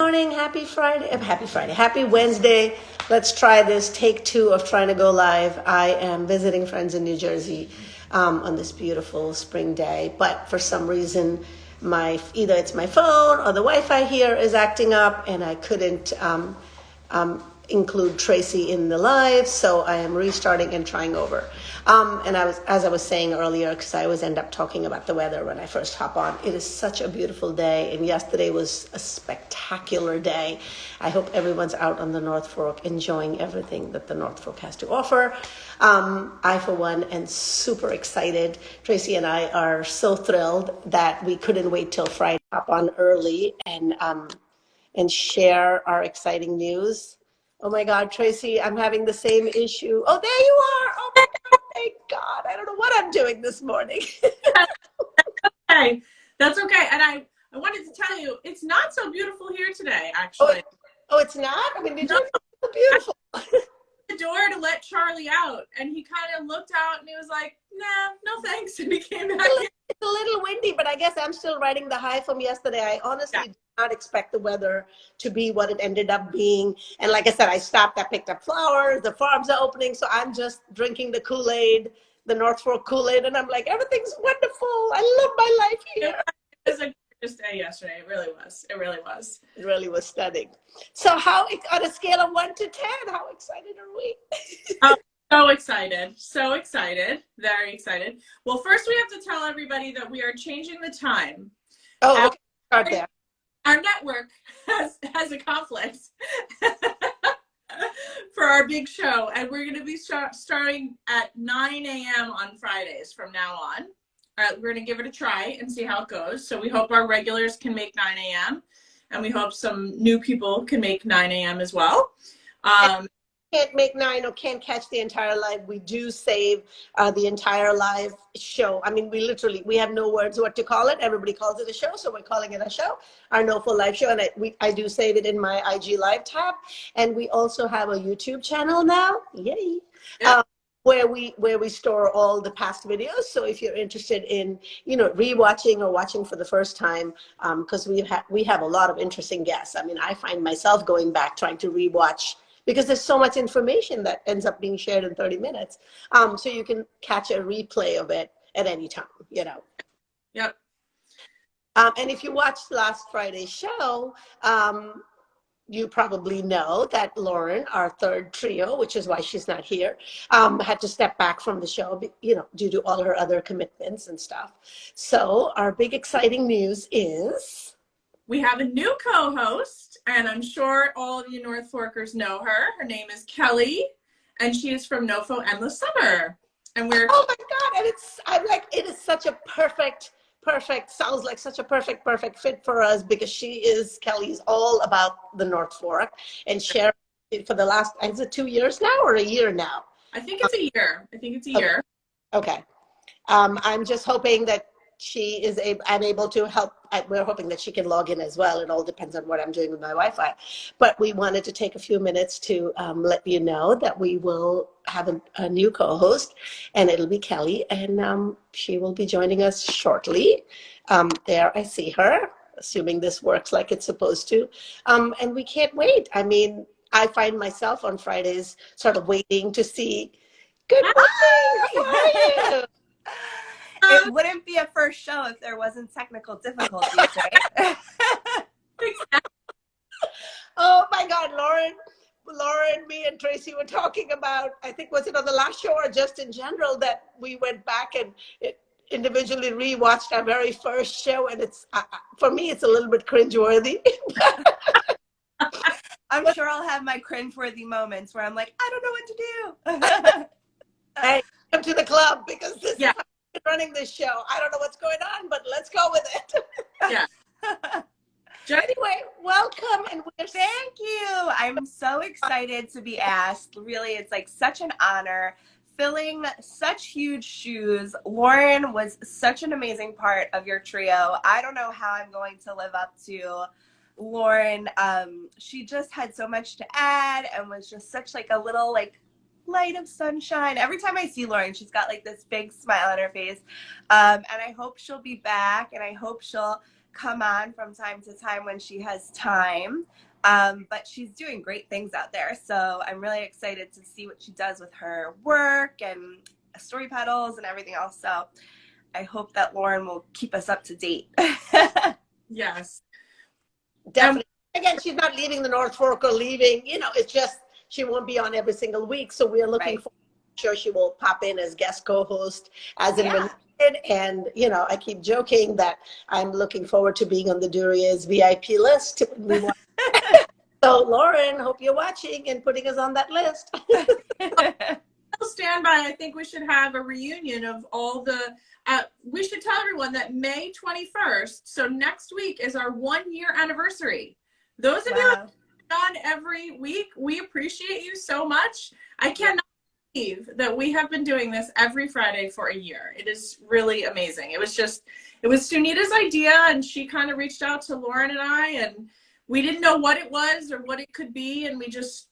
morning. Happy Friday. Happy Friday. Happy Wednesday. Let's try this take two of trying to go live. I am visiting friends in New Jersey on this beautiful spring day, but for some reason, either it's my phone or the Wi-Fi here is acting up, and I couldn't include Tracy in the live, so I am restarting and trying over. And as I was saying earlier, because I always end up talking about the weather when I first hop on, it is such a beautiful day, and yesterday was a spectacular day. I hope everyone's out on the North Fork enjoying everything that the North Fork has to offer. I, for one, am super excited. Tracy and I are so thrilled that we couldn't wait till Friday to hop on early and share our exciting news. Oh my God, Tracy, I'm having the same issue. Oh, there you are. Oh my God, thank God. I don't know what I'm doing this morning. Okay, that's okay. And I wanted to tell you, it's not so beautiful here today, actually. Oh, it's not? I mean, New Jersey is so beautiful. The door to let Charlie out, and he kind of looked out and he was like, nah, no thanks, and he came back in. It's a little windy, but I guess I'm still riding the high from yesterday. I honestly did not expect the weather to be what it ended up being. And like I said, I stopped, I picked up flowers, the farms are opening, so I'm just drinking the Kool-Aid, the North Fork Kool-Aid, and I'm like, everything's wonderful. I love my life here. It was a gorgeous day yesterday. It really was. It really was. It really was stunning. So on a scale of 1 to 10, how excited are we? So excited. So excited. Very excited. Well, first we have to tell everybody that we are changing the time. Oh, okay. Start there. Our network has a conflict for our big show, and we're going to be starting at 9 a.m. on Fridays from now on. All right, we're going to give it a try and see how it goes. So we hope our regulars can make 9 a.m. and we hope some new people can make 9 a.m. as well. Can't make 9 or can't catch the entire live, we do save the entire live show. I mean, we have no words what to call it. Everybody calls it a show, so we're calling it a show, our NoFo Live show, and I do save it in my IG Live tab. And we also have a YouTube channel now, yay, where we store all the past videos. So if you're interested in, rewatching or watching for the first time, because we have a lot of interesting guests. I mean, I find myself going back trying to rewatch, because there's so much information that ends up being shared in 30 minutes. So you can catch a replay of it at any time, Yep. And if you watched last Friday's show, you probably know that Lauren, our third trio, which is why she's not here, had to step back from the show, due to all her other commitments and stuff. So our big exciting news is we have a new co-host, and I'm sure all of you North Forkers know her. Her name is Kelly, and she is from NoFo Endless Summer. And oh my God, and it is such a perfect, sounds like such a perfect fit for us, because Kelly's all about the North Fork and sharing it for the last, is it 2 years now or a year now? I think it's a year. Okay. I'm just hoping that I'm able to help. We're hoping that she can log in as well. It all depends on what I'm doing with my Wi-Fi. But we wanted to take a few minutes to let you know that we will have a new co-host, and it'll be Kelly, and she will be joining us shortly. There, I see her, assuming this works like it's supposed to. And we can't wait. I mean, I find myself on Fridays sort of waiting to see, good morning, how are you? It wouldn't be a first show if there wasn't technical difficulties, right? Oh my God, Lauren, me and Tracy were talking about, I think, was it on the last show or just in general, that we went back and individually rewatched our very first show, and it's, for me, it's a little bit cringeworthy. I'm sure I'll have my cringeworthy moments where I'm like, I don't know what to do. Hey, come to the club, because this is running this show. I don't know what's going on, but let's go with it. Yeah. Anyway, welcome, and thank you. I'm so excited to be asked. Really, it's like such an honor, filling such huge shoes. Lauren was such an amazing part of your trio. I don't know how I'm going to live up to Lauren. She just had so much to add and was just such like a little light of sunshine. Every time I see Lauren, she's got like this big smile on her face. And I hope she'll be back, and I hope she'll come on from time to time when she has time. But she's doing great things out there. So I'm really excited to see what she does with her work and story pedals and everything else. So I hope that Lauren will keep us up to date. Yes. Definitely. Again, she's not leaving the North Fork or leaving, it's just she won't be on every single week. So we're looking Right. for, sure she will pop in as guest co-host as and when needed. And, I keep joking that I'm looking forward to being on the Duriez VIP list. So Lauren, hope you're watching and putting us on that list. Stand by. I think we should have a reunion of all the, we should tell everyone that May 21st, so next week, is our 1-year anniversary. Those of you who have on every week, we appreciate you so much. I cannot believe that we have been doing this every Friday for a year. It is really amazing. It was Sunita's idea, and she kind of reached out to Lauren and I, and we didn't know what it was or what it could be, and we just,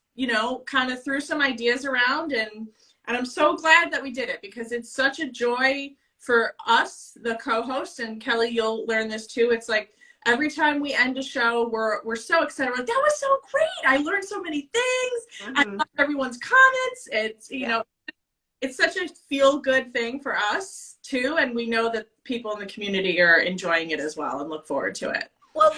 kind of threw some ideas around, and I'm so glad that we did it, because it's such a joy for us, the co-hosts, and Kelly, you'll learn this too. It's like every time we end a show, we're so excited. We're like, that was so great. I learned so many things. I love everyone's comments. It's, it's such a feel-good thing for us too. And we know that people in the community are enjoying it as well and look forward to it. Well,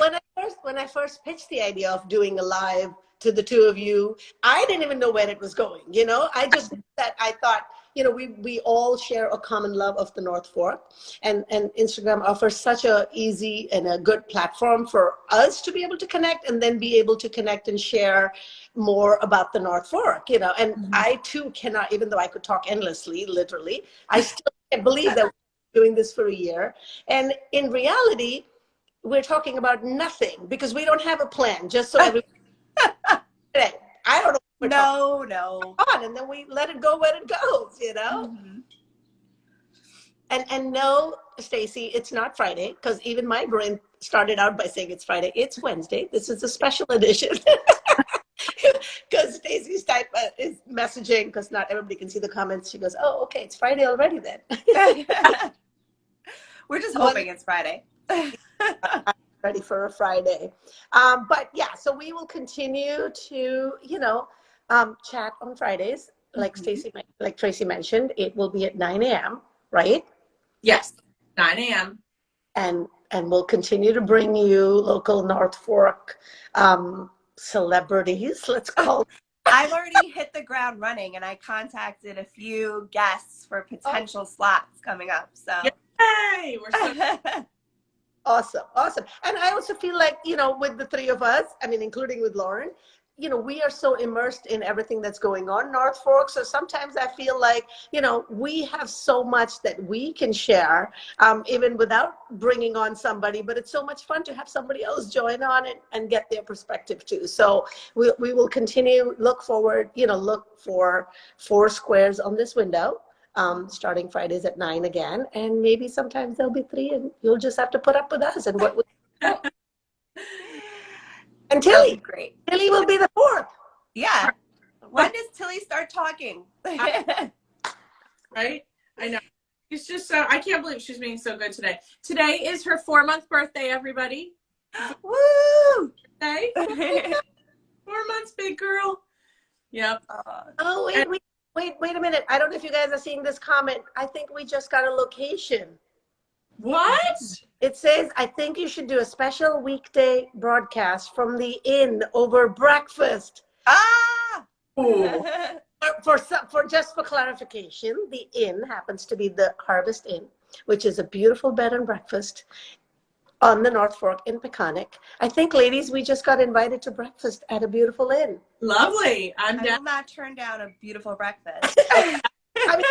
when I first pitched the idea of doing a live to the two of you, I didn't even know where it was going. I just that I thought, we all share a common love of the North Fork, and Instagram offers such a easy and a good platform for us to be able to connect, and then be able to connect and share more about the North Fork. And I too cannot, even though I could talk endlessly, literally, I still can't believe that we're doing this for a year. And in reality, we're talking about nothing, because we don't have a plan, just so everyone I don't know what No. on, and then we let it go where it goes, And no, Stacy, it's not Friday, because even my brain started out by saying it's Friday. It's Wednesday. This is a special edition. Because Stacy's is messaging, because not everybody can see the comments. She goes, oh, okay, it's Friday already then. We're just hoping it's Friday. Ready for a Friday. But yeah, so we will continue to, chat on Fridays. Like Tracy mentioned, it will be at 9 a.m., right? Yes, 9 a.m. And we'll continue to bring you local North Fork celebrities, let's call it. I've already hit the ground running, and I contacted a few guests for potential slots coming up. So yay! We're so Awesome. And I also feel like, with the three of us, including with Lauren, we are so immersed in everything that's going on in North Fork. So sometimes I feel like, we have so much that we can share, even without bringing on somebody, but it's so much fun to have somebody else join on it and get their perspective too. So we will continue, look for 4 squares on this window. Starting Fridays at 9 again, and maybe sometimes there'll be 3, and you'll just have to put up with us and what we and Tilly, great. Tilly will be the 4th. Yeah. When does Tilly start talking? Right? I know. It's just so, I can't believe she's being so good today. Today is her 4-month birthday, everybody. Woo! Birthday. 4 months, big girl. Yep. Oh, wait a minute. I don't know if you guys are seeing this comment. I think we just got a location. What? It says, I think you should do a special weekday broadcast from the inn over breakfast. Ooh. For clarification, the inn happens to be the Harvest Inn, which is a beautiful bed and breakfast on the North Fork in Peconic. I think, ladies, we just got invited to breakfast at a beautiful inn. Lovely. I will not turn down a beautiful breakfast. I'm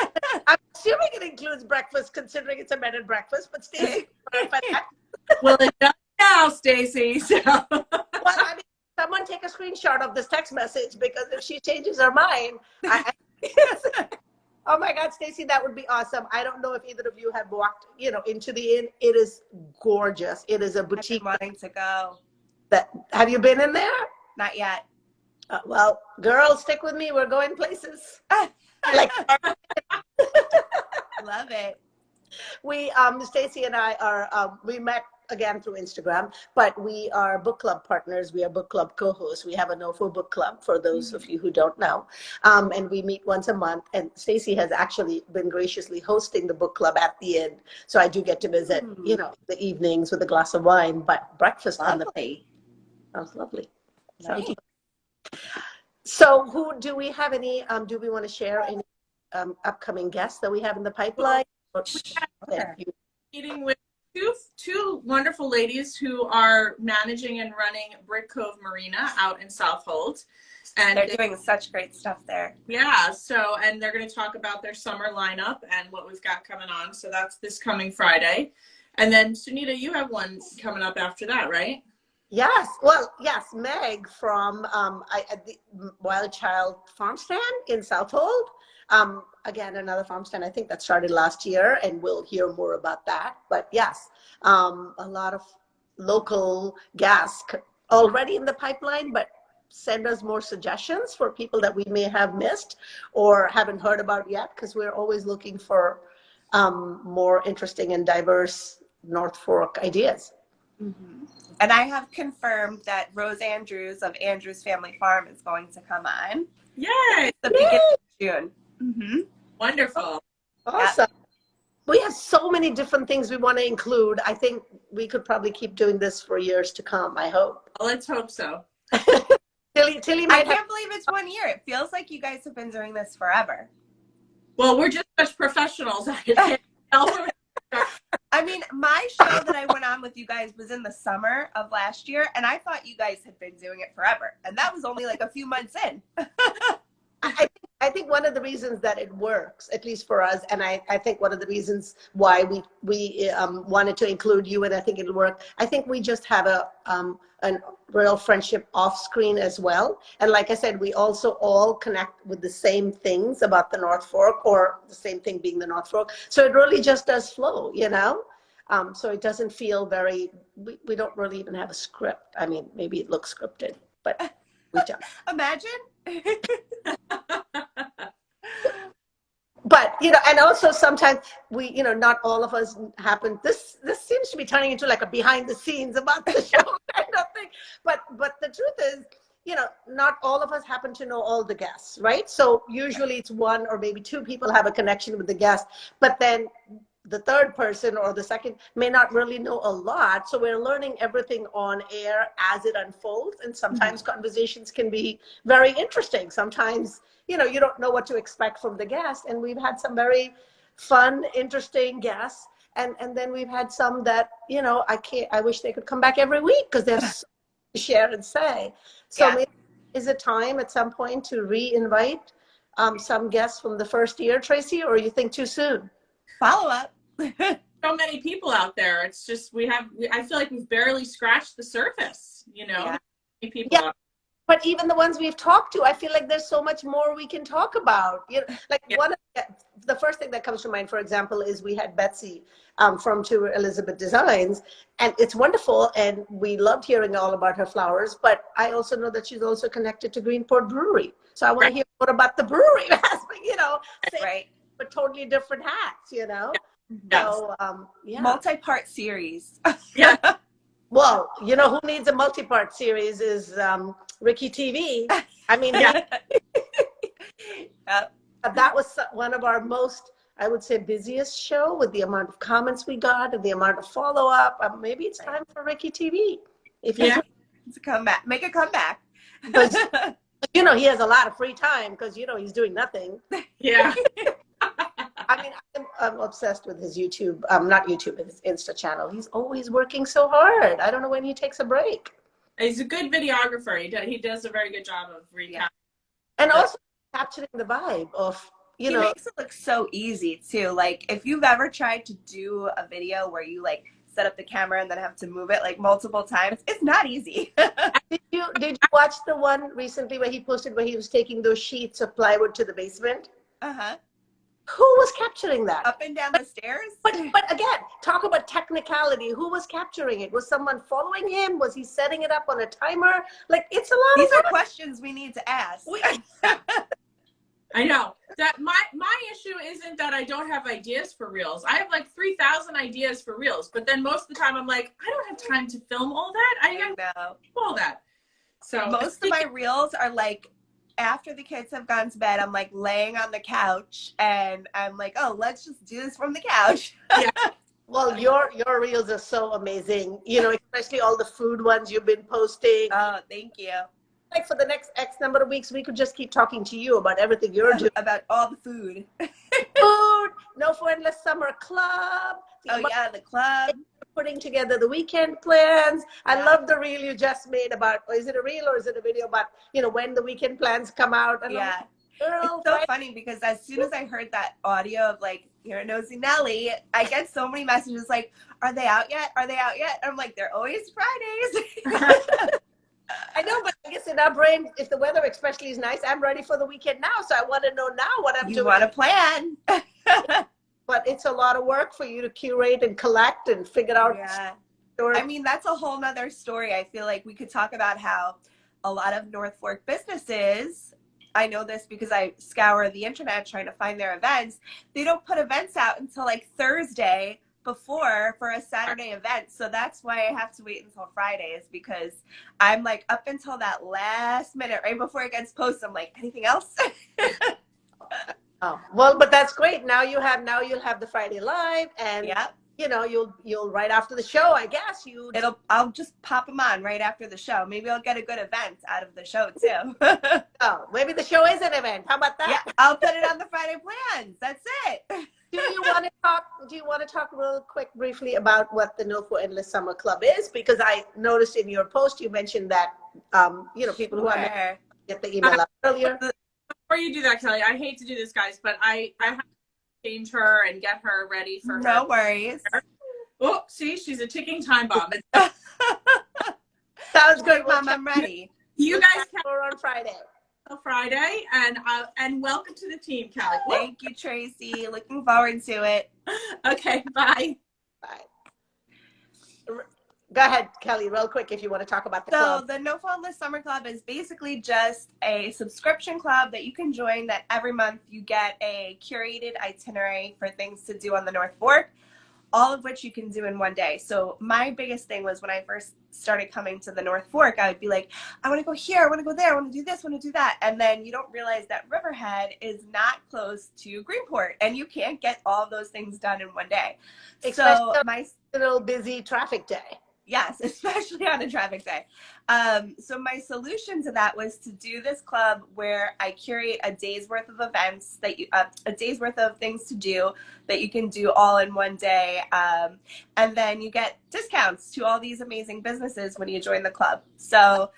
assuming it includes breakfast, considering it's a bed and breakfast, but Stacey, well, it does now, Stacey. So. Someone take a screenshot of this text message, because if she changes her mind, oh my God, Stacey, that would be awesome. I don't know if either of you have walked, into the inn. It is gorgeous. It is a boutique. I've been wanting to go. Have you been in there? Not yet. Well, girls, stick with me. We're going places. Love it. We, Stacey and I we met again through Instagram, but we are book club partners. We are book club co-hosts. We have a NoFo book club for those of you who don't know. And we meet once a month. And Stacey has actually been graciously hosting the book club at the end. So I do get to visit, the evenings with a glass of wine, but breakfast on the plate. Sounds lovely. Nice. So who do we have any, do we want to share any upcoming guests that we have in the pipeline? Meeting with two wonderful ladies who are managing and running Brick Cove Marina out in Southold. And they're doing such great stuff there. Yeah, and they're going to talk about their summer lineup and what we've got coming on. So that's this coming Friday. And then, Sunita, you have one coming up after that, right? Yes. Well, yes, Meg from the Wild Child Farm Stand in Southold. Again, another farm stand, I think that started last year, and we'll hear more about that. But yes, a lot of local guests already in the pipeline, but send us more suggestions for people that we may have missed or haven't heard about yet, because we're always looking for more interesting and diverse North Fork ideas. Mm-hmm. And I have confirmed that Rose Andrews of Andrews Family Farm is going to come on. Yay! The beginning of June. Mm-hmm. Wonderful. Awesome. Yeah. We have so many different things we want to include. I think we could probably keep doing this for years to come, I hope. Well, let's hope so. Tilly I can't believe it's 1 year. It feels like you guys have been doing this forever. Well, we're just such professionals. I mean, my show that I went on with you guys was in the summer of last year, and I thought you guys had been doing it forever. And that was only like a few months in. I think one of the reasons that it works, at least for us, and I think one of the reasons why we wanted to include you, and I think it'll work, I think we just have a real friendship off screen as well. And like I said, we also all connect with the same things about the North Fork, or the same thing being the North Fork. So it really just does flow, so it doesn't feel very, we don't really even have a script. I mean, maybe it looks scripted, but we don't. Imagine. But and also sometimes we, not all of us happen. This seems to be turning into like a behind the scenes about the show kind of thing. But the truth is, not all of us happen to know all the guests, right? So usually it's one or maybe two people have a connection with the guest, but then the third person or the second may not really know a lot. So we're learning everything on air as it unfolds. And sometimes conversations can be very interesting. Sometimes, you don't know what to expect from the guest. And we've had some very fun, interesting guests. And then we've had some that, I wish they could come back every week because there's so much to share and say. So maybe is it time at some point to re-invite some guests from the first year, Tracy, or you think too soon? Follow up. So many people out there. It's just I feel like we've barely scratched the surface, people out. But even the ones we've talked to, I feel like there's so much more we can talk about. One of the first thing that comes to mind, for example, is we had Betsy from To Elizabeth Designs, and it's wonderful, and we loved hearing all about her flowers. But I also know that she's also connected to Greenport Brewery, so I want to hear more about the brewery, Right. But totally different hats, Yes. So, multi-part series. Yeah. Well, who needs a multi-part series is Ricky TV. I mean, that was one of our most, I would say, busiest show with the amount of comments we got and the amount of follow-up. Maybe it's time for Ricky TV. It's a comeback. Make a comeback. Because, he has a lot of free time because, he's doing nothing. Yeah. I mean, I'm obsessed with his YouTube, not YouTube, but his Insta channel. He's always working so hard. I don't know when he takes a break. He's a good videographer. He does a very good job of recapping. And also capturing the vibe of, He makes it look so easy, too. Like, if you've ever tried to do a video where you, set up the camera and then have to move it, multiple times, it's not easy. Did you watch the one recently where he posted where he was taking those sheets of plywood to the basement? Uh-huh. Who was capturing that? Up and down the stairs? But again, talk about technicality. Who was capturing it? Was someone following him? Was he setting it up on a timer? It's a lot These are questions we need to ask. I know that my issue isn't that I don't have ideas for reels. I have like 3,000 ideas for reels, but then most of the time I'm like, I don't have time to film all that. I got know. all that. So Most of my reels are like after the kids have gone to bed, I'm like laying on the couch and I'm like, oh, let's just do this from the couch. Yeah. Well, your reels are so amazing, you know, especially all the food ones you've been posting. Oh, thank you. Like for the next X number of weeks, we could just keep talking to you about everything you're doing. About all the food. Food, NoFo Endless Summer Club. Oh yeah, the club. Putting together the weekend plans. Yeah. I love the reel you just made about, is it a reel or is it a video about, you know, when the weekend plans come out? And Yeah. Girl, It's so funny because as soon as I heard that audio of like, you're a nosy Nelly, I get so many messages like, are they out yet? Are they out yet? I'm like, they're always Fridays. I know, but I guess in our brain, if the weather especially is nice, I'm ready for the weekend now. So I want to know now what I'm doing. You want to plan. But it's a lot of work for you to curate and collect and figure out. Yeah. I mean, that's a whole nother story. I feel like we could talk about how a lot of North Fork businesses, I know this because I scour the internet trying to find their events, they don't put events out until like Thursday before for a Saturday event. So that's why I have to wait until Fridays, because I'm like up until that last minute right before it gets posted. I'm like, anything else? Oh, well, but that's great. Now you'll have the Friday Live, and Yep. you know, you'll right after the show, I guess I'll just pop them on right after the show. Maybe I'll get a good event out of the show too. Oh, maybe the show is an event. How about that? Yeah, I'll put it on the Friday plans. That's it. Do you want to talk real quick briefly about what the NoFo Endless Summer Club is? Because I noticed in your post you mentioned that you know, people who are get the email out earlier. Before you do that, Kelly, I hate to do this, guys, but I have to change her and get her ready for No worries. Oh, see, she's a ticking time bomb. Sounds good, Mom. I'm ready. You guys can go on Friday. Friday, and welcome to the team, Kelly. Thank you, Tracy. Looking forward to it. Okay, bye. Bye. Go ahead, Kelly, real quick, if you want to talk about the club. So the NoFo Endless Summer Club is basically just a subscription club that you can join, that every month you get a curated itinerary for things to do on the North Fork, all of which you can do in one day. So my biggest thing was when I first started coming to the North Fork, I would be like, I want to go here, I want to go there, I want to do this, I want to do that. And then you don't realize that Riverhead is not close to Greenport, and you can't get all of those things done in one day. Especially So on a little busy traffic day. Yes, especially on a traffic day. So my solution to that was to do this club where I curate a day's worth of events that a day's worth of things to do that you can do all in one day. And then you get discounts to all these amazing businesses when you join the club. So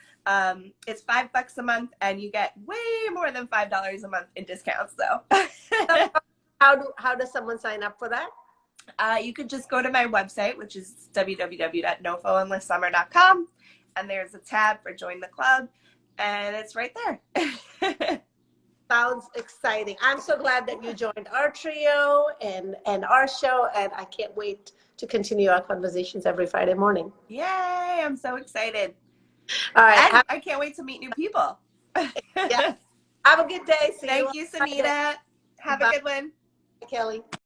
it's $5 a month, and you get way more than $5 a month in discounts though. How does someone sign up for that? You could just go to my website, which is www.nofoendlesssummer.com, and there's a tab for join the club, and it's right there. Sounds exciting. I'm so glad that you joined our trio and our show, and I can't wait to continue our conversations every Friday morning. Yay, I'm so excited. All right. And I can't wait to meet new people. Yeah. Have a good day. Thank you, Sunita. Have a good one. Kelly.